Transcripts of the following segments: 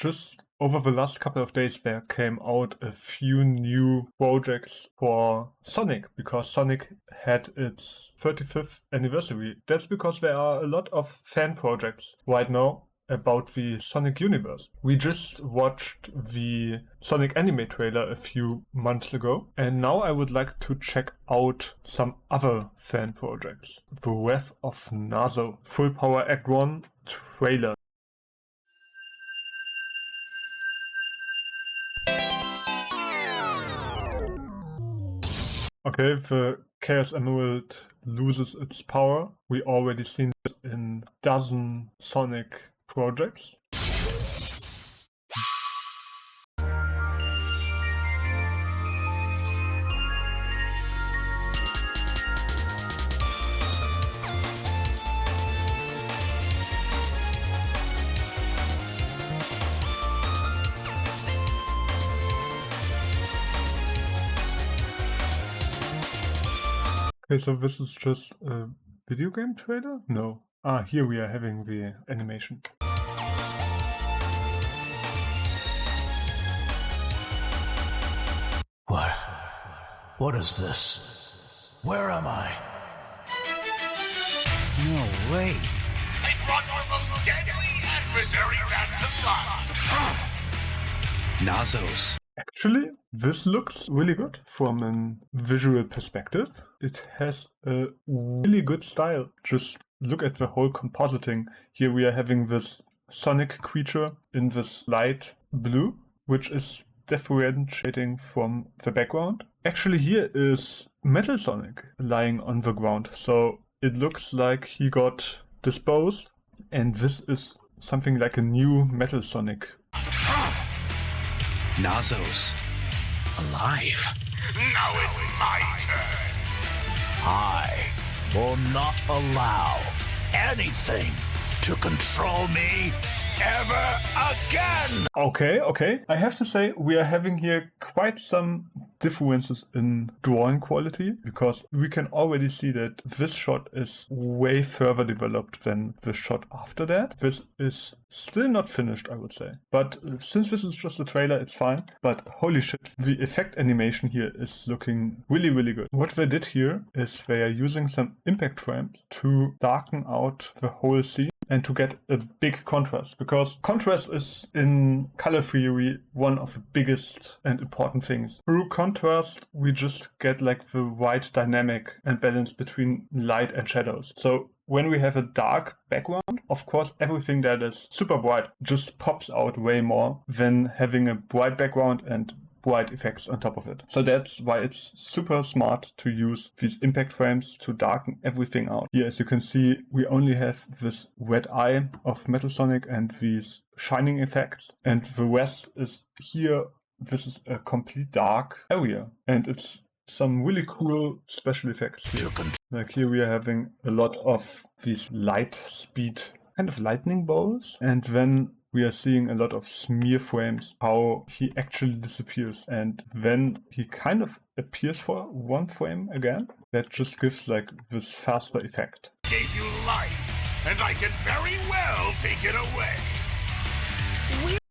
just over the last couple of days there came out a few new projects for Sonic, because Sonic had its 35th anniversary. That's because there are a lot of fan projects right now about the Sonic universe. We just watched the Sonic anime trailer a few months ago, and now I would like to check out some other fan projects. The Wrath of Nazo Full Power Act 1 trailer. Okay, the Chaos Emerald loses its power. We already seen this in dozen Sonic projects. Okay, so this is just a video game trailer? No. Ah, here we are having the animation. What is this? Where am I? No way. I brought our most deadly adversary back to life. Nazos. Actually, this looks really good from a visual perspective. It has a really good style. Just look at the whole compositing. Here we are having this Sonic creature in this light blue, which is differentiating from the background. Actually, here is Metal Sonic lying on the ground. So it looks like he got disposed, and this is something like a new Metal Sonic. Nazos. Alive. Now it's my turn. I will not allow anything to control me ever again! Okay. I have to say, we are having here quite some differences in drawing quality, because we can already see that this shot is way further developed than the shot after that. This is still not finished, I would say. But since this is just a trailer, it's fine. But holy shit, the effect animation here is looking really, really good. What they did here is they are using some impact frames to darken out the whole scene and to get a big contrast, because contrast is in color theory one of the biggest and important things. Through contrast, we just get like the right dynamic and balance between light and shadows. So when we have a dark background, of course, everything that is super bright just pops out way more than having a bright background and bright effects on top of it. So that's why it's super smart to use these impact frames to darken everything out. Here, as you can see, we only have this red eye of Metal Sonic and these shining effects. And the rest is here. This is a complete dark area. And it's some really cool special effects here. Like here we are having a lot of these light speed kind of lightning bolts. And then we are seeing a lot of smear frames, how he actually disappears. And then he kind of appears for one frame again. That just gives like this faster effect. Gave you life, and I can very well take it away.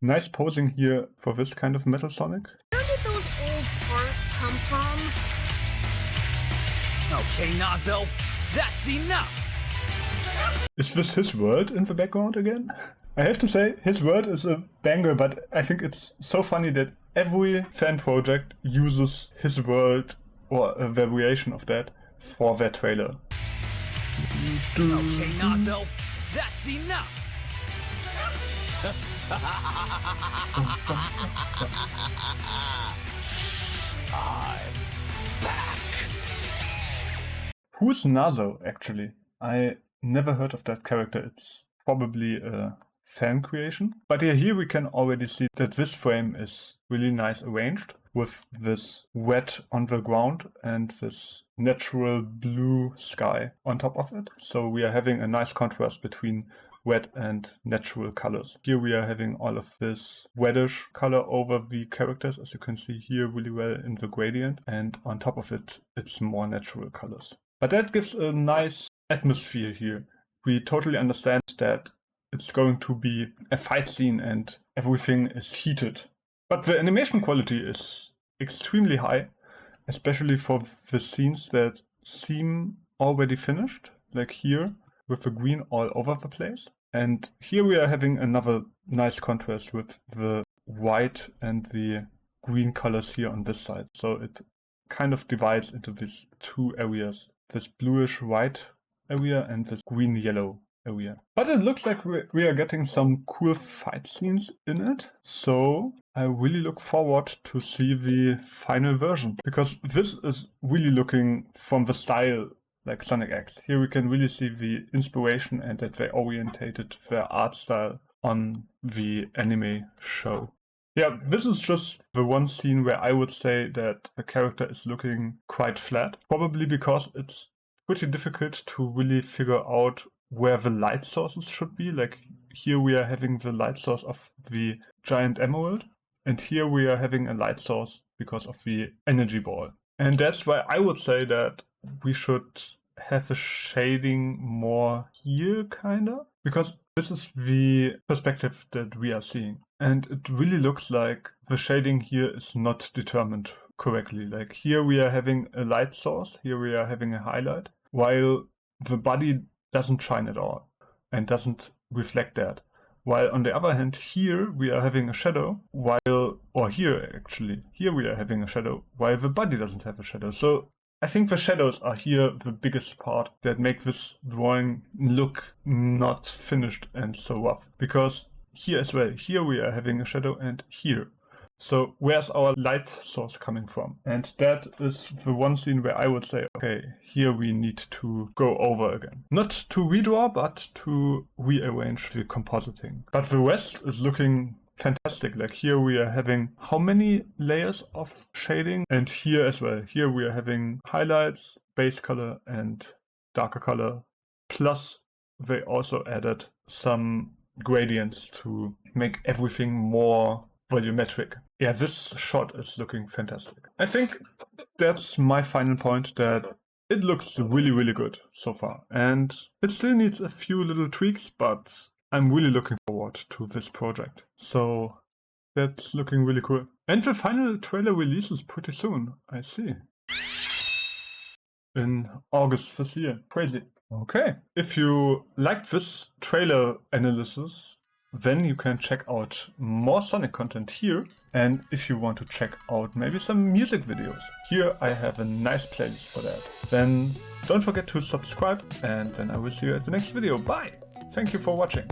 Nice posing here for this kind of Metal Sonic. Where did those old parts come from? Okay, Nazo, that's enough! Is this his world in the background again? I have to say, his world is a banger, but I think it's so funny that every fan project uses his world or a variation of that for their trailer. Okay, Nazo, that's enough! I'm back. Who's Nazo, actually? I never heard of that character. It's probably a fan creation. But yeah, here we can already see that this frame is really nice arranged, with this red on the ground and this natural blue sky on top of it. So we are having a nice contrast between red and natural colors. Here we are having all of this reddish color over the characters, as you can see here really well in the gradient, and on top of it, it's more natural colors. But that gives a nice atmosphere here. We totally understand that it's going to be a fight scene and everything is heated. But the animation quality is extremely high, especially for the scenes that seem already finished, like here with the green all over the place. And here we are having another nice contrast with the white and the green colors here on this side. So it kind of divides into these two areas, this bluish white area and this green yellow area. But it looks like we are getting some cool fight scenes in it. So I really look forward to see the final version, because this is really looking from the style like Sonic X. Here we can really see the inspiration and that they orientated their art style on the anime show. Yeah, this is just the one scene where I would say that the character is looking quite flat, probably because it's pretty difficult to really figure out where the light sources should be. Like here we are having the light source of the giant emerald, and here we are having a light source because of the energy ball. And that's why I would say that we should have a shading more here, kinda, because this is the perspective that we are seeing. And it really looks like the shading here is not determined correctly. Like here we are having a light source, here we are having a highlight, while the body doesn't shine at all and doesn't reflect that. While on the other hand, here we are having a shadow, here we are having a shadow, while the body doesn't have a shadow. So I think the shadows are here the biggest part that make this drawing look not finished and so rough. Because here as well, here we are having a shadow and here. So where's our light source coming from? And that is the one scene where I would say, okay, here we need to go over again. Not to redraw, but to rearrange the compositing. But the rest is looking fantastic. Like here we are having how many layers of shading? And here as well. Here we are having highlights, base color and darker color. Plus they also added some gradients to make everything more volumetric. Yeah, this shot is looking fantastic. I think that's my final point, that it looks really, really good so far. And it still needs a few little tweaks, but I'm really looking forward to this project. So that's looking really cool. And the final trailer releases pretty soon, I see. In August this year. Crazy. Okay. If you liked this trailer analysis, then you can check out more Sonic content here. And if you want to check out maybe some music videos, here I have a nice playlist for that. Then don't forget to subscribe, and then I will see you at the next video. Bye! Thank you for watching.